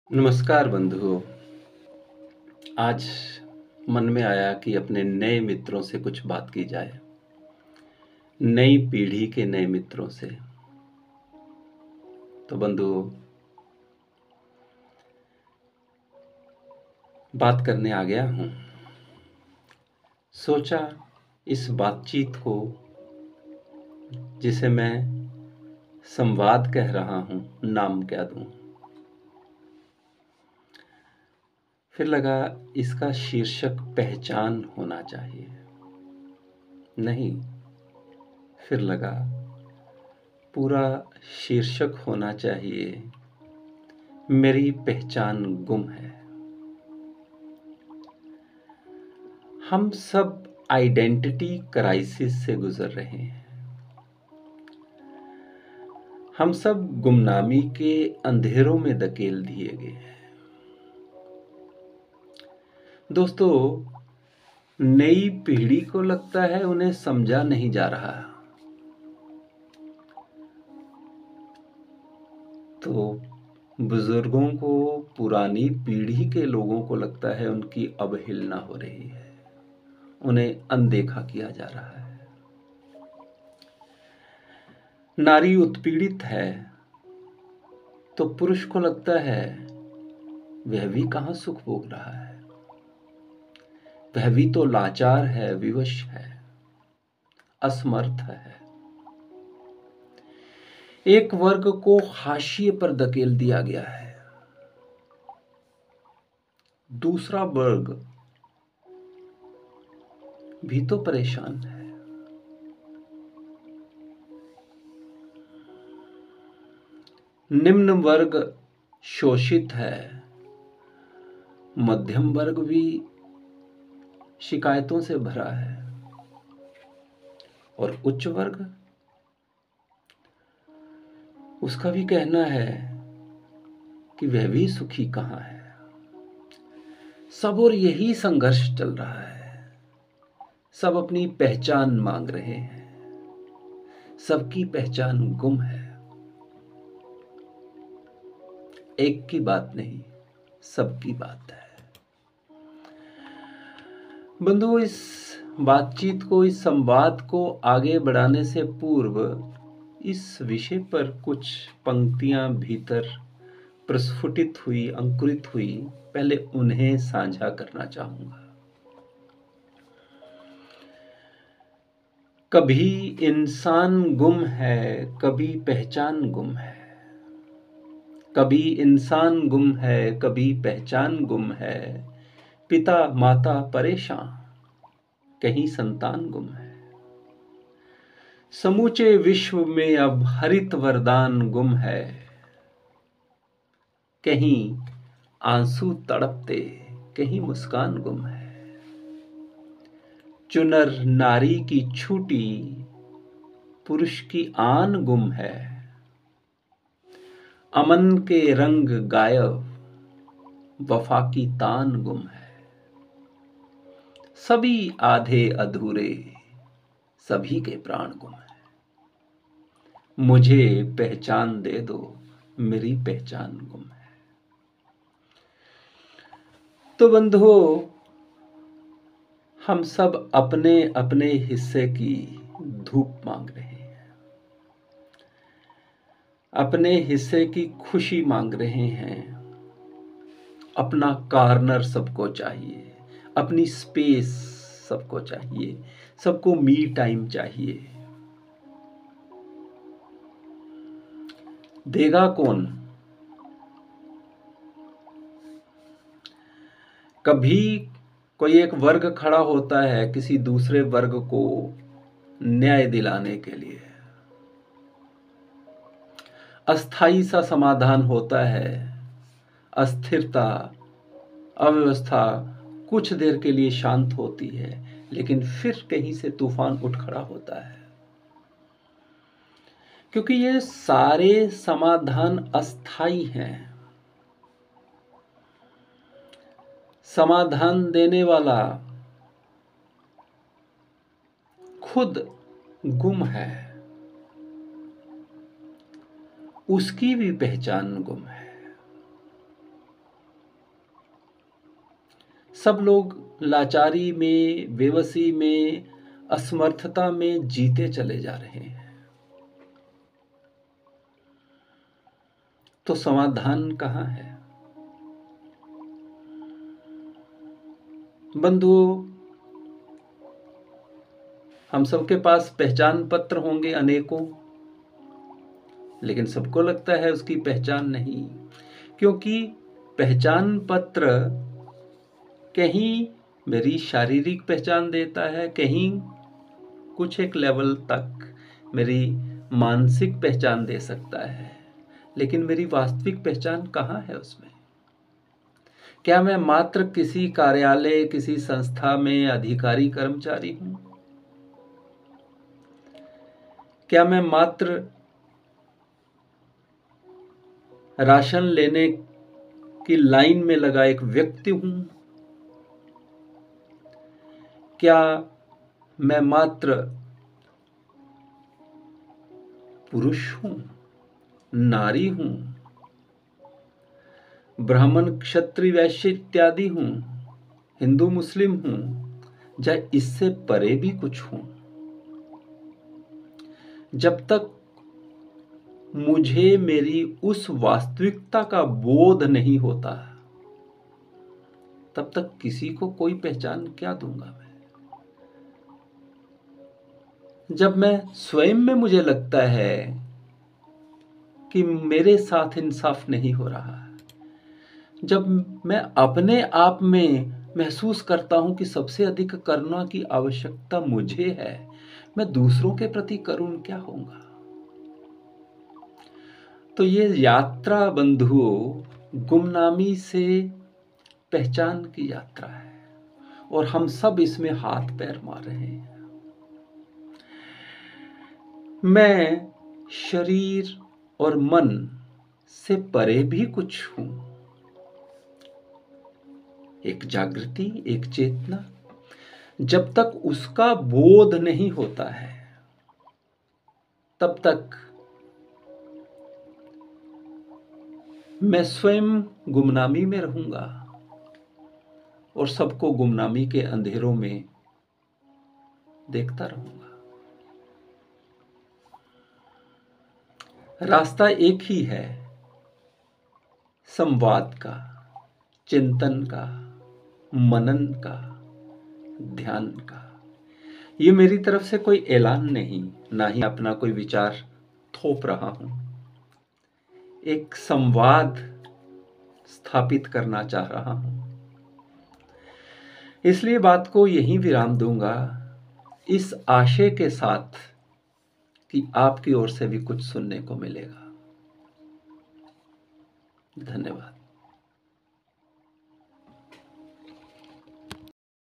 नमस्कार बंधुओं। आज मन में आया कि अपने नए मित्रों से कुछ बात की जाए। नई पीढ़ी के नए मित्रों से। तो बंधुओं, बात करने आ गया हूँ। सोचा इस बातचीत को, जिसे मैं संवाद कह रहा हूँ, नाम क्या दूँ। फिर लगा इसका शीर्षक पहचान होना चाहिए। नहीं, फिर लगा पूरा शीर्षक होना चाहिए मेरी पहचान गुम है। हम सब आइडेंटिटी क्राइसिस से गुजर रहे हैं। हम सब गुमनामी के अंधेरों में धकेल दिए गए हैं। दोस्तों, नई पीढ़ी को लगता है उन्हें समझा नहीं जा रहा, तो बुजुर्गों को, पुरानी पीढ़ी के लोगों को लगता है उनकी अवहेलना हो रही है, उन्हें अनदेखा किया जा रहा है। नारी उत्पीड़ित है तो पुरुष को लगता है वह भी कहां सुख भोग रहा है, वह भी तो लाचार है, विवश है, असमर्थ है। एक वर्ग को हाशिए पर धकेल दिया गया है, दूसरा वर्ग भी तो परेशान है। निम्न वर्ग शोषित है, मध्यम वर्ग भी शिकायतों से भरा है, और उच्च वर्ग, उसका भी कहना है कि वह भी सुखी कहां है। सब और यही संघर्ष चल रहा है। सब अपनी पहचान मांग रहे हैं, सबकी पहचान गुम है। एक की बात नहीं, सबकी बात है। बंधुओं, इस बातचीत को, इस संवाद को आगे बढ़ाने से पूर्व इस विषय पर कुछ पंक्तियां भीतर प्रस्फुटित हुई, अंकुरित हुई, पहले उन्हें साझा करना चाहूंगा। कभी इंसान गुम है, कभी पहचान गुम है। कभी इंसान गुम है, कभी पहचान गुम है। पिता माता परेशान, कहीं संतान गुम है। समूचे विश्व में अब हरित वरदान गुम है। कहीं आंसू तड़पते, कहीं मुस्कान गुम है। चुनर नारी की छूटी, पुरुष की आन गुम है। अमन के रंग गायब, वफा की तान गुम है। सभी आधे अधूरे, सभी के प्राण गुम है। मुझे पहचान दे दो, मेरी पहचान गुम है। तो बंधुओं, हम सब अपने अपने हिस्से की धूप मांग रहे हैं, अपने हिस्से की खुशी मांग रहे हैं। अपना कॉर्नर सबको चाहिए, अपनी स्पेस सबको चाहिए, सबको मी टाइम चाहिए। देगा कौन? कभी कोई एक वर्ग खड़ा होता है किसी दूसरे वर्ग को न्याय दिलाने के लिए। अस्थाई सा समाधान होता है। अस्थिरता, अव्यवस्था कुछ देर के लिए शांत होती है, लेकिन फिर कहीं से तूफान उठ खड़ा होता है। क्योंकि ये सारे समाधान अस्थाई हैं। समाधान देने वाला खुद गुम है, उसकी भी पहचान गुम है। सब लोग लाचारी में, बेबसी में, असमर्थता में जीते चले जा रहे हैं। तो समाधान कहाँ है? बंधुओं, हम सबके पास पहचान पत्र होंगे अनेकों, लेकिन सबको लगता है उसकी पहचान नहीं, क्योंकि पहचान पत्र कहीं मेरी शारीरिक पहचान देता है, कहीं कुछ एक लेवल तक मेरी मानसिक पहचान दे सकता है, लेकिन मेरी वास्तविक पहचान कहाँ है उसमें? क्या मैं मात्र किसी कार्यालय, किसी संस्था में अधिकारी कर्मचारी हूं? क्या मैं मात्र राशन लेने की लाइन में लगा एक व्यक्ति हूं? क्या मैं मात्र पुरुष हूं, नारी हूं, ब्राह्मण, क्षत्रिय, वैश्य इत्यादि हूं, हिंदू, मुस्लिम हूं, या इससे परे भी कुछ हूं? जब तक मुझे मेरी उस वास्तविकता का बोध नहीं होता, तब तक किसी को कोई पहचान क्या दूंगा मैं? जब मैं स्वयं में मुझे लगता है कि मेरे साथ इंसाफ नहीं हो रहा, जब मैं अपने आप में महसूस करता हूं कि सबसे अधिक करुणा की आवश्यकता मुझे है, मैं दूसरों के प्रति करुण क्या होऊंगा? तो ये यात्रा बंधुओं गुमनामी से पहचान की यात्रा है, और हम सब इसमें हाथ पैर मार रहे हैं। मैं शरीर और मन से परे भी कुछ हूं, एक जागृति, एक चेतना। जब तक उसका बोध नहीं होता है, तब तक मैं स्वयं गुमनामी में रहूंगा और सबको गुमनामी के अंधेरों में देखता रहूंगा। रास्ता एक ही है, संवाद का, चिंतन का, मनन का, ध्यान का। ये मेरी तरफ से कोई ऐलान नहीं, ना ही अपना कोई विचार थोप रहा हूं। एक संवाद स्थापित करना चाह रहा हूं। इसलिए बात को यहीं विराम दूंगा, इस आशय के साथ कि आपकी ओर से भी कुछ सुनने को मिलेगा। धन्यवाद।